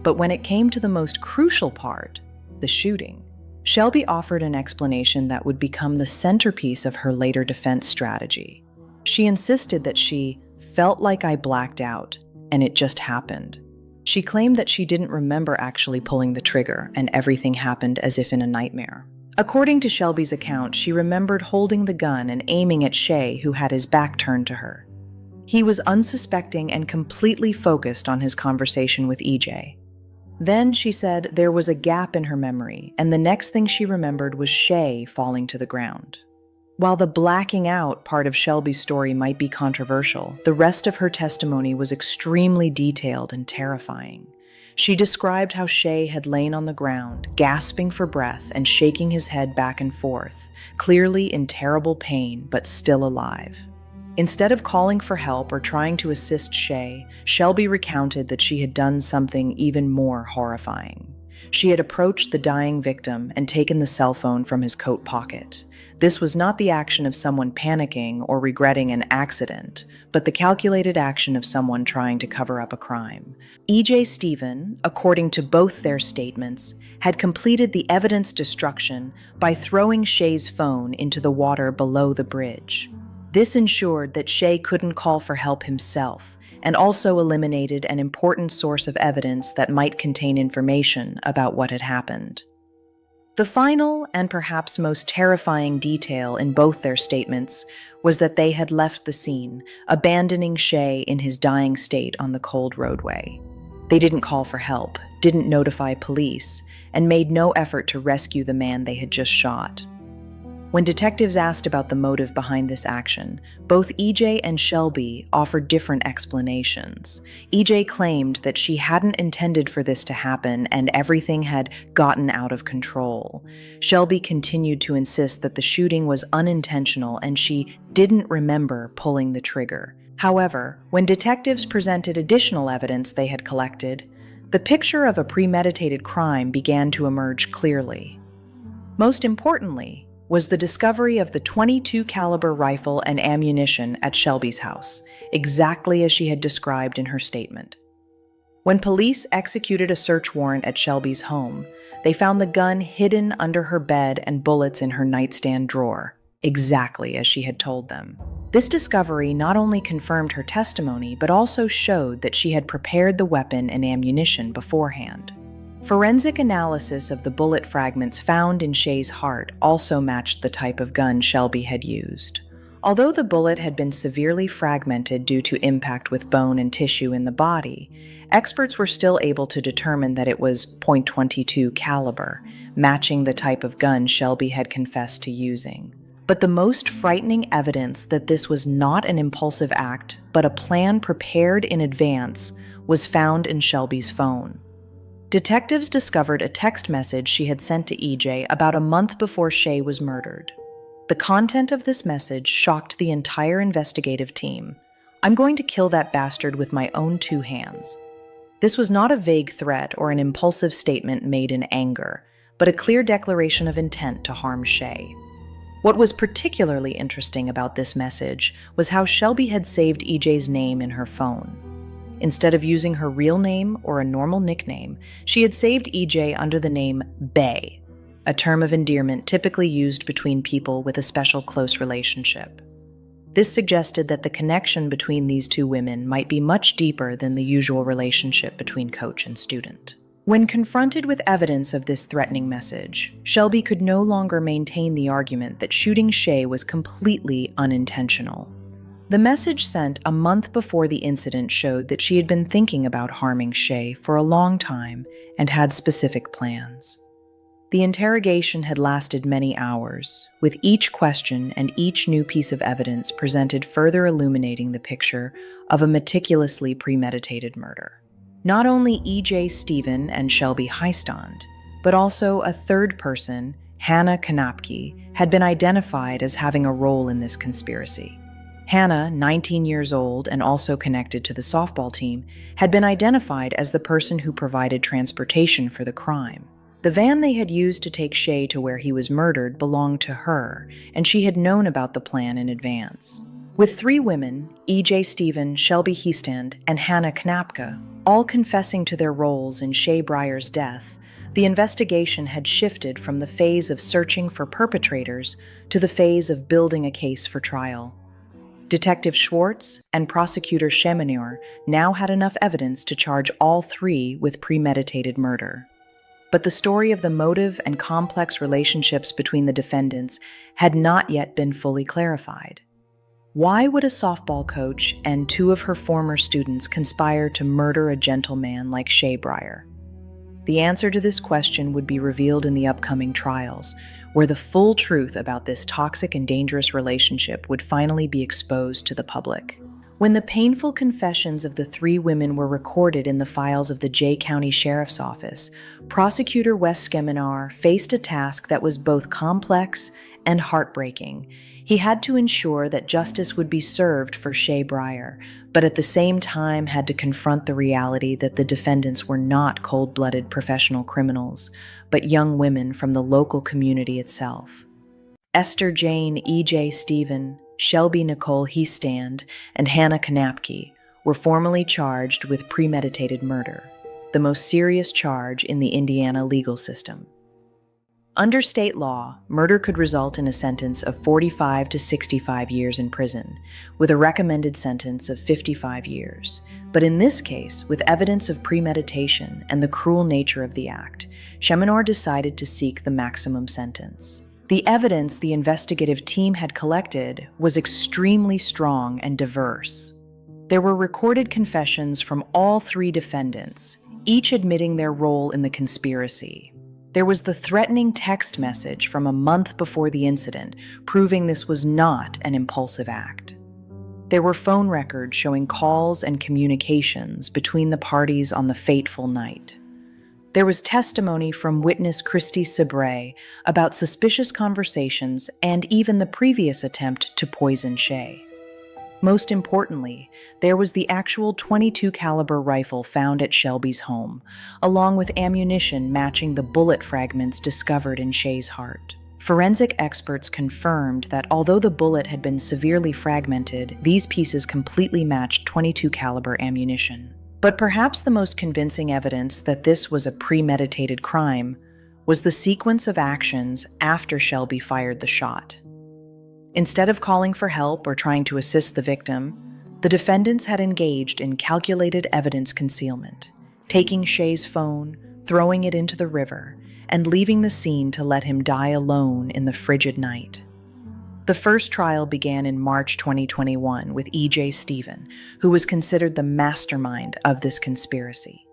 But when it came to the most crucial part, the shooting, Shelby offered an explanation that would become the centerpiece of her later defense strategy. She insisted that she felt like I blacked out, and it just happened. She claimed that she didn't remember actually pulling the trigger, and everything happened as if in a nightmare. According to Shelby's account, she remembered holding the gun and aiming at Shay, who had his back turned to her. He was unsuspecting and completely focused on his conversation with EJ. Then, she said, there was a gap in her memory, and the next thing she remembered was Shay falling to the ground. While the blacking out part of Shelby's story might be controversial, the rest of her testimony was extremely detailed and terrifying. She described how Shay had lain on the ground, gasping for breath and shaking his head back and forth, clearly in terrible pain but still alive. Instead of calling for help or trying to assist Shay, Shelby recounted that she had done something even more horrifying. She had approached the dying victim and taken the cell phone from his coat pocket. This was not the action of someone panicking or regretting an accident, but the calculated action of someone trying to cover up a crime. EJ Stephen, according to both their statements, had completed the evidence destruction by throwing Shay's phone into the water below the bridge. This ensured that Shay couldn't call for help himself, and also eliminated an important source of evidence that might contain information about what had happened. The final and perhaps most terrifying detail in both their statements was that they had left the scene, abandoning Shay in his dying state on the cold roadway. They didn't call for help, didn't notify police, and made no effort to rescue the man they had just shot. When detectives asked about the motive behind this action, both EJ and Shelby offered different explanations. EJ claimed that she hadn't intended for this to happen and everything had gotten out of control. Shelby continued to insist that the shooting was unintentional and she didn't remember pulling the trigger. However, when detectives presented additional evidence they had collected, the picture of a premeditated crime began to emerge clearly. Most importantly, was the discovery of the .22 caliber rifle and ammunition at Shelby's house, exactly as she had described in her statement. When police executed a search warrant at Shelby's home, they found the gun hidden under her bed and bullets in her nightstand drawer, exactly as she had told them. This discovery not only confirmed her testimony, but also showed that she had prepared the weapon and ammunition beforehand. Forensic analysis of the bullet fragments found in Shay's heart also matched the type of gun Shelby had used. Although the bullet had been severely fragmented due to impact with bone and tissue in the body, experts were still able to determine that it was .22 caliber, matching the type of gun Shelby had confessed to using. But the most frightening evidence that this was not an impulsive act, but a plan prepared in advance, was found in Shelby's phone. Detectives discovered a text message she had sent to EJ about a month before Shay was murdered. The content of this message shocked the entire investigative team. "I'm going to kill that bastard with my own 2 hands." This was not a vague threat or an impulsive statement made in anger, but a clear declaration of intent to harm Shay. What was particularly interesting about this message was how Shelby had saved EJ's name in her phone. Instead of using her real name or a normal nickname, she had saved EJ under the name Bay, a term of endearment typically used between people with a special close relationship. This suggested that the connection between these two women might be much deeper than the usual relationship between coach and student. When confronted with evidence of this threatening message, Shelby could no longer maintain the argument that shooting Shay was completely unintentional. The message sent a month before the incident showed that she had been thinking about harming Shay for a long time and had specific plans. The interrogation had lasted many hours, with each question and each new piece of evidence presented further illuminating the picture of a meticulously premeditated murder. Not only EJ Stephen and Shelby Heistand, but also a third person, Hannah Kanapke, had been identified as having a role in this conspiracy. Hannah, 19 years old and also connected to the softball team, had been identified as the person who provided transportation for the crime. The van they had used to take Shay to where he was murdered belonged to her, and she had known about the plan in advance. With three women, E.J. Stephen, Shelby Heastand, and Hannah Knapka, all confessing to their roles in Shay Bryer's death, the investigation had shifted from the phase of searching for perpetrators to the phase of building a case for trial. Detective Schwartz and prosecutor Chemineur now had enough evidence to charge all three with premeditated murder. But the story of the motive and complex relationships between the defendants had not yet been fully clarified. Why would a softball coach and two of her former students conspire to murder a gentleman like Shay Bryer? The answer to this question would be revealed in the upcoming trials, where the full truth about this toxic and dangerous relationship would finally be exposed to the public. When the painful confessions of the three women were recorded in the files of the Jay County Sheriff's Office, Prosecutor Wes Chemineur faced a task that was both complex and heartbreaking. He had to ensure that justice would be served for Shay Bryer, but at the same time had to confront the reality that the defendants were not cold-blooded professional criminals, but young women from the local community itself. Esther Jane E.J. Stephen, Shelby Nicole Heastand, and Hannah Knapke were formally charged with premeditated murder, the most serious charge in the Indiana legal system. Under state law, murder could result in a sentence of 45 to 65 years in prison, with a recommended sentence of 55 years. But in this case, with evidence of premeditation and the cruel nature of the act, Chemineur decided to seek the maximum sentence. The evidence the investigative team had collected was extremely strong and diverse. There were recorded confessions from all three defendants, each admitting their role in the conspiracy. There was the threatening text message from a month before the incident, proving this was not an impulsive act. There were phone records showing calls and communications between the parties on the fateful night. There was testimony from witness Christy Sabray about suspicious conversations and even the previous attempt to poison Shay. Most importantly, there was the actual .22 caliber rifle found at Shelby's home, along with ammunition matching the bullet fragments discovered in Shay's heart. Forensic experts confirmed that although the bullet had been severely fragmented, these pieces completely matched .22 caliber ammunition. But perhaps the most convincing evidence that this was a premeditated crime was the sequence of actions after Shelby fired the shot. Instead of calling for help or trying to assist the victim, the defendants had engaged in calculated evidence concealment, taking Shay's phone, throwing it into the river, and leaving the scene to let him die alone in the frigid night. The first trial began in March 2021 with E.J. Stephen, who was considered the mastermind of this conspiracy.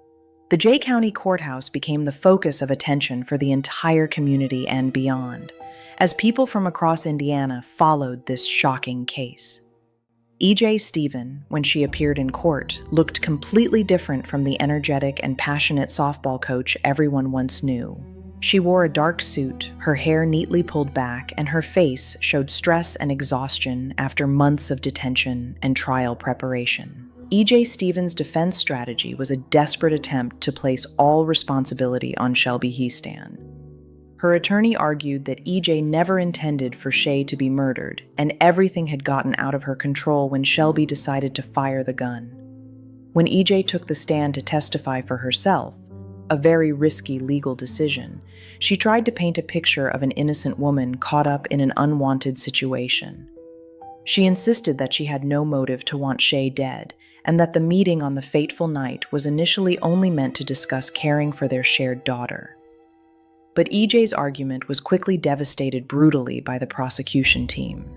The Jay County Courthouse became the focus of attention for the entire community and beyond, as people from across Indiana followed this shocking case. E.J. Stephen, when she appeared in court, looked completely different from the energetic and passionate softball coach everyone once knew. She wore a dark suit, her hair neatly pulled back, and her face showed stress and exhaustion after months of detention and trial preparation. E.J. Stephen's defense strategy was a desperate attempt to place all responsibility on Shelby Heastand. Her attorney argued that E.J. never intended for Shay to be murdered, and everything had gotten out of her control when Shelby decided to fire the gun. When E.J. took the stand to testify for herself, a very risky legal decision, she tried to paint a picture of an innocent woman caught up in an unwanted situation. She insisted that she had no motive to want Shay dead, and that the meeting on the fateful night was initially only meant to discuss caring for their shared daughter. But E.J.'s argument was quickly devastated brutally by the prosecution team.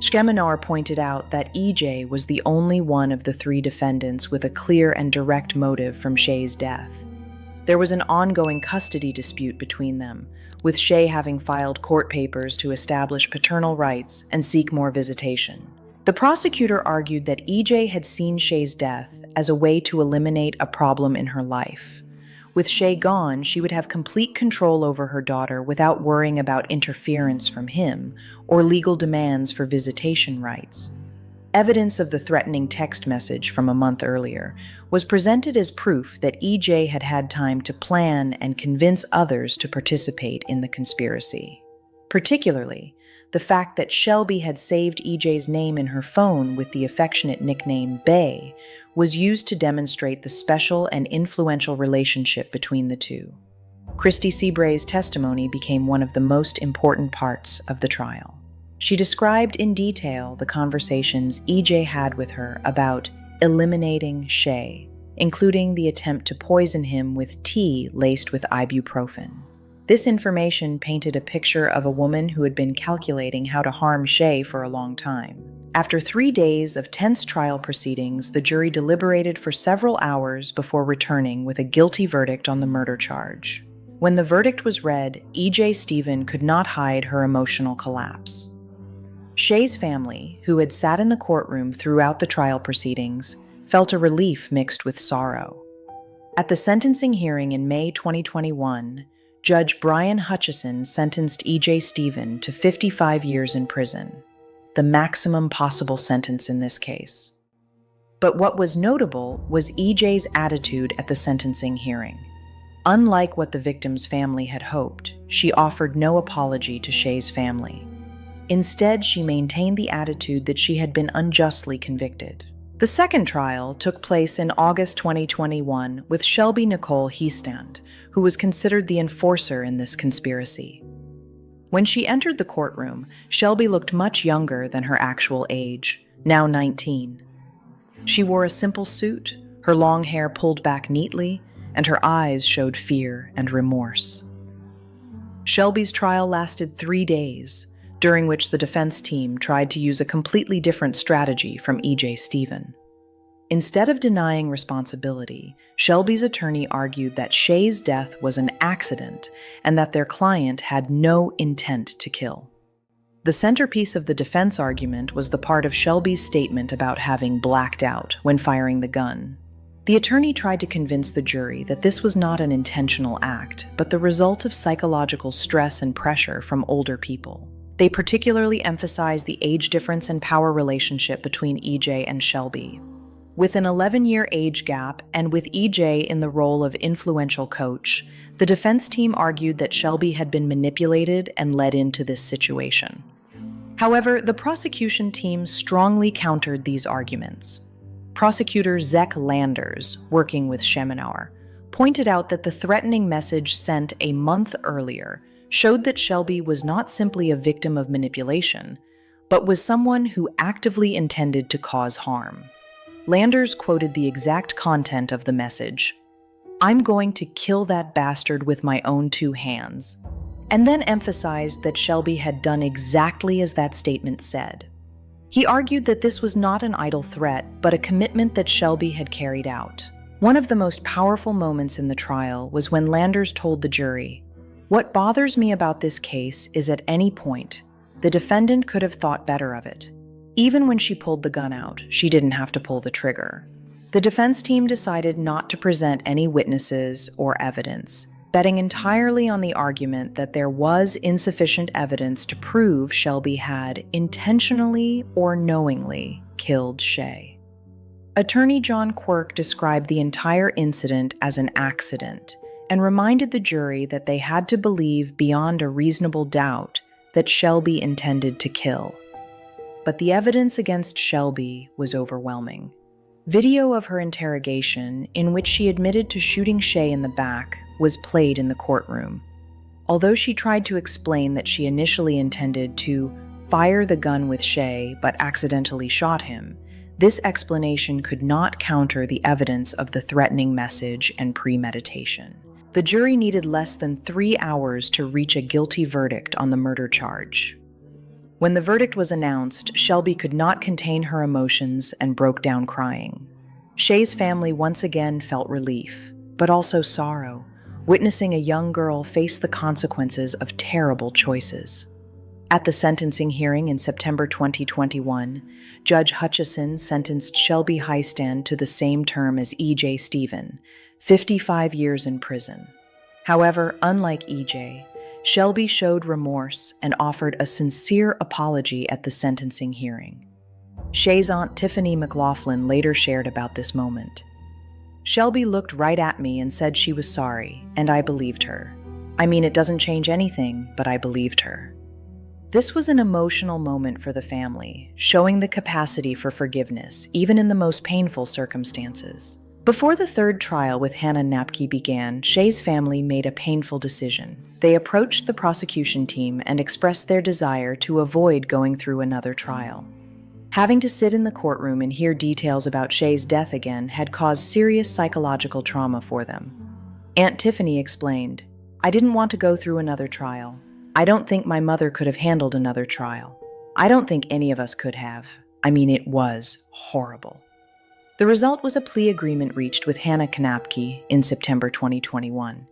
Chemineur pointed out that E.J. was the only one of the three defendants with a clear and direct motive from Shay's death. There was an ongoing custody dispute between them, with Shay having filed court papers to establish paternal rights and seek more visitation. The prosecutor argued that E.J. had seen Shay's death as a way to eliminate a problem in her life. With Shay gone, she would have complete control over her daughter without worrying about interference from him or legal demands for visitation rights. Evidence of the threatening text message from a month earlier was presented as proof that EJ had had time to plan and convince others to participate in the conspiracy. Particularly, the fact that Shelby had saved EJ's name in her phone with the affectionate nickname Bay was used to demonstrate the special and influential relationship between the two. Christy Seabray's testimony became one of the most important parts of the trial. She described in detail the conversations EJ had with her about eliminating Shay, including the attempt to poison him with tea laced with ibuprofen. This information painted a picture of a woman who had been calculating how to harm Shay for a long time. After 3 days of tense trial proceedings, the jury deliberated for several hours before returning with a guilty verdict on the murder charge. When the verdict was read, EJ Stephen could not hide her emotional collapse. Shay's family, who had sat in the courtroom throughout the trial proceedings, felt a relief mixed with sorrow. At the sentencing hearing in May 2021, Judge Brian Hutchison sentenced EJ Stephen to 55 years in prison, the maximum possible sentence in this case. But what was notable was EJ's attitude at the sentencing hearing. Unlike what the victim's family had hoped, she offered no apology to Shay's family. Instead, she maintained the attitude that she had been unjustly convicted. The second trial took place in August 2021 with Shelby Nicole Heastand, who was considered the enforcer in this conspiracy. When she entered the courtroom, Shelby looked much younger than her actual age, now 19. She wore a simple suit, her long hair pulled back neatly, and her eyes showed fear and remorse. Shelby's trial lasted 3 days, during which the defense team tried to use a completely different strategy from EJ Stephen. Instead of denying responsibility, Shelby's attorney argued that Shay's death was an accident and that their client had no intent to kill. The centerpiece of the defense argument was the part of Shelby's statement about having blacked out when firing the gun. The attorney tried to convince the jury that this was not an intentional act, but the result of psychological stress and pressure from older people. They particularly emphasized the age difference and power relationship between EJ and Shelby. With an 11-year age gap and with EJ in the role of influential coach, the defense team argued that Shelby had been manipulated and led into this situation. However, the prosecution team strongly countered these arguments. Prosecutor Zach Landers, working with Schemenauer, pointed out that the threatening message sent a month earlier showed that Shelby was not simply a victim of manipulation, but was someone who actively intended to cause harm. Landers quoted the exact content of the message, "I'm going to kill that bastard with my own 2 hands," and then emphasized that Shelby had done exactly as that statement said. He argued that this was not an idle threat, but a commitment that Shelby had carried out. One of the most powerful moments in the trial was when Landers told the jury, "What bothers me about this case is at any point, the defendant could have thought better of it. Even when she pulled the gun out, she didn't have to pull the trigger." The defense team decided not to present any witnesses or evidence, betting entirely on the argument that there was insufficient evidence to prove Shelby had intentionally or knowingly killed Shay. Attorney John Quirk described the entire incident as an accident and reminded the jury that they had to believe beyond a reasonable doubt that Shelby intended to kill. But the evidence against Shelby was overwhelming. Video of her interrogation, in which she admitted to shooting Shay in the back, was played in the courtroom. Although she tried to explain that she initially intended to fire the gun with Shay but accidentally shot him, this explanation could not counter the evidence of the threatening message and premeditation. The jury needed less than 3 hours to reach a guilty verdict on the murder charge. When the verdict was announced, Shelby could not contain her emotions and broke down crying. Shay's family once again felt relief, but also sorrow, witnessing a young girl face the consequences of terrible choices. At the sentencing hearing in September 2021, Judge Hutchison sentenced Shelby Heastand to the same term as EJ Stephen, 55 years in prison. However, unlike EJ, Shelby showed remorse and offered a sincere apology at the sentencing hearing. Shay's aunt Tiffany McLaughlin later shared about this moment. "Shelby looked right at me and said she was sorry, and I believed her. I mean, it doesn't change anything, but I believed her." This was an emotional moment for the family, showing the capacity for forgiveness, even in the most painful circumstances. Before the third trial with Hannah Knapke began, Shay's family made a painful decision. They approached the prosecution team and expressed their desire to avoid going through another trial. Having to sit in the courtroom and hear details about Shay's death again had caused serious psychological trauma for them. Aunt Tiffany explained, "I didn't want to go through another trial. I don't think my mother could have handled another trial. I don't think any of us could have. I mean, it was horrible." The result was a plea agreement reached with Hannah Knapke in September 2021.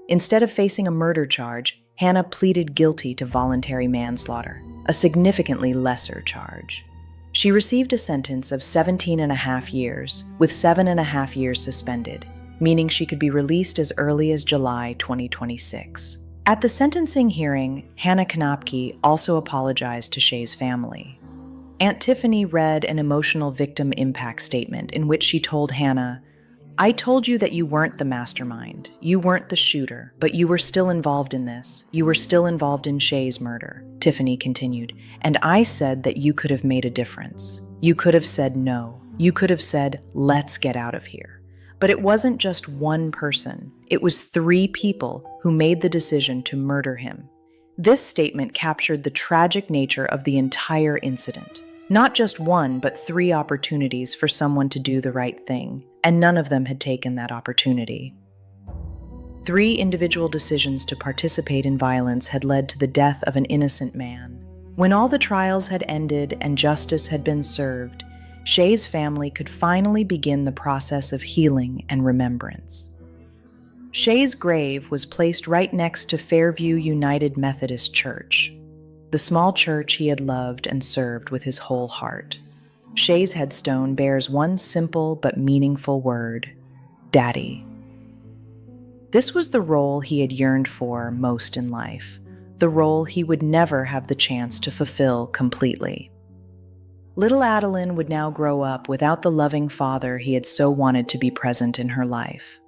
Instead of facing a murder charge, Hannah pleaded guilty to voluntary manslaughter, a significantly lesser charge. She received a sentence of 17 and a half years, with 7.5 years suspended, meaning she could be released as early as July 2026. At the sentencing hearing, Hannah Knapke also apologized to Shay's family. Aunt Tiffany read an emotional victim impact statement in which she told Hannah, "I told you that you weren't the mastermind, you weren't the shooter, but you were still involved in this. You were still involved in Shay's murder," Tiffany continued, "and I said that you could have made a difference. You could have said no. You could have said, let's get out of here. But it wasn't just one person. It was 3 people who made the decision to murder him." This statement captured the tragic nature of the entire incident. Not just one, but 3 opportunities for someone to do the right thing, and none of them had taken that opportunity. 3 individual decisions to participate in violence had led to the death of an innocent man. When all the trials had ended and justice had been served, Shay's family could finally begin the process of healing and remembrance. Shay's grave was placed right next to Fairview United Methodist Church, the small church he had loved and served with his whole heart. Shay's headstone bears one simple but meaningful word: Daddy. This was the role he had yearned for most in life, the role he would never have the chance to fulfill completely. Little Adeline would now grow up without the loving father he had so wanted to be present in her life.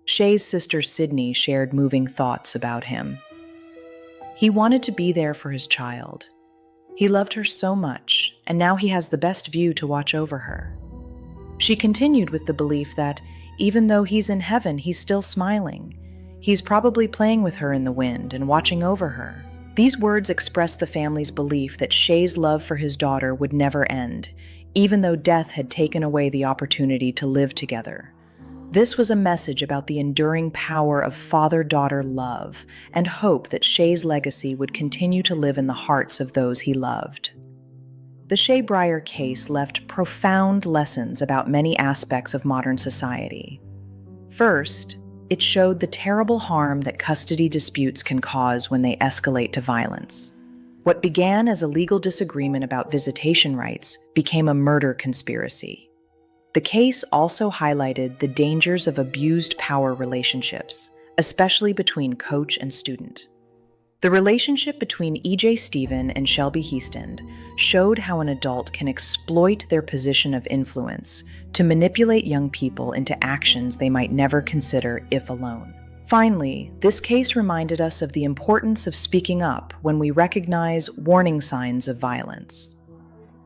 Shay's sister Sydney shared moving thoughts about him. He wanted to be there for his child. He loved her so much, and now he has the best view to watch over her. She continued with the belief that, even though he's in heaven, he's still smiling. He's probably playing with her in the wind and watching over her. These words expressed the family's belief that Shay's love for his daughter would never end, even though death had taken away the opportunity to live together. This was a message about the enduring power of father-daughter love and hope that Shay's legacy would continue to live in the hearts of those he loved. The Shay Bryer case left profound lessons about many aspects of modern society. First, it showed the terrible harm that custody disputes can cause when they escalate to violence. What began as a legal disagreement about visitation rights became a murder conspiracy. The case also highlighted the dangers of abused power relationships, especially between coach and student. The relationship between E.J. Stephen and Shelby Heastand showed how an adult can exploit their position of influence to manipulate young people into actions they might never consider if alone. Finally, this case reminded us of the importance of speaking up when we recognize warning signs of violence.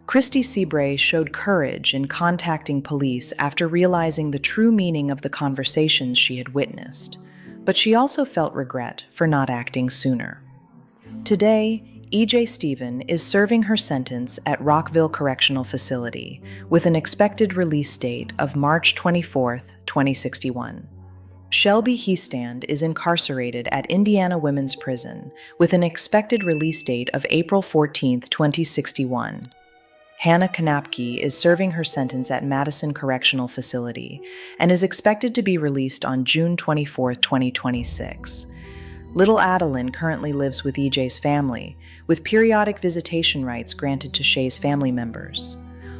Christy Seabray showed courage in contacting police after realizing the true meaning of the conversations she had witnessed, but she also felt regret for not acting sooner. Today, E.J. Stephen is serving her sentence at Rockville Correctional Facility with an expected release date of March 24, 2061. Shelby Heastand is incarcerated at Indiana Women's Prison with an expected release date of April 14, 2061. Hannah Knapke is serving her sentence at Madison Correctional Facility and is expected to be released on June 24, 2026. Little Adeline currently lives with EJ's family, with periodic visitation rights granted to Shay's family members.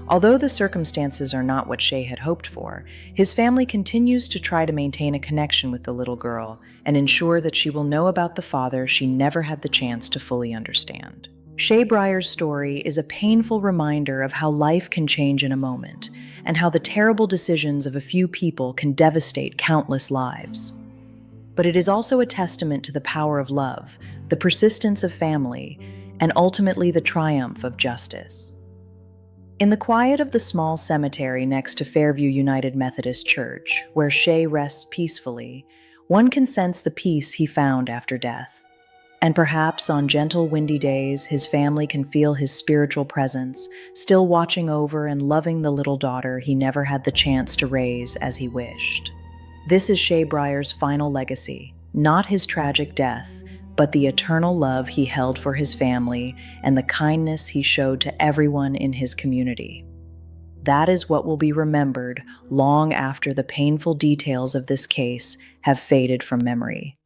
Although the circumstances are not what Shay had hoped for, his family continues to try to maintain a connection with the little girl and ensure that she will know about the father she never had the chance to fully understand. Shay Bryer's story is a painful reminder of how life can change in a moment, and how the terrible decisions of a few people can devastate countless lives. But it is also a testament to the power of love, the persistence of family, and ultimately the triumph of justice. In the quiet of the small cemetery next to Fairview United Methodist Church, where Shay rests peacefully, one can sense the peace he found after death. And perhaps on gentle, windy days, his family can feel his spiritual presence, still watching over and loving the little daughter he never had the chance to raise as he wished. This is Shay Bryer's final legacy, not his tragic death, but the eternal love he held for his family and the kindness he showed to everyone in his community. That is what will be remembered long after the painful details of this case have faded from memory.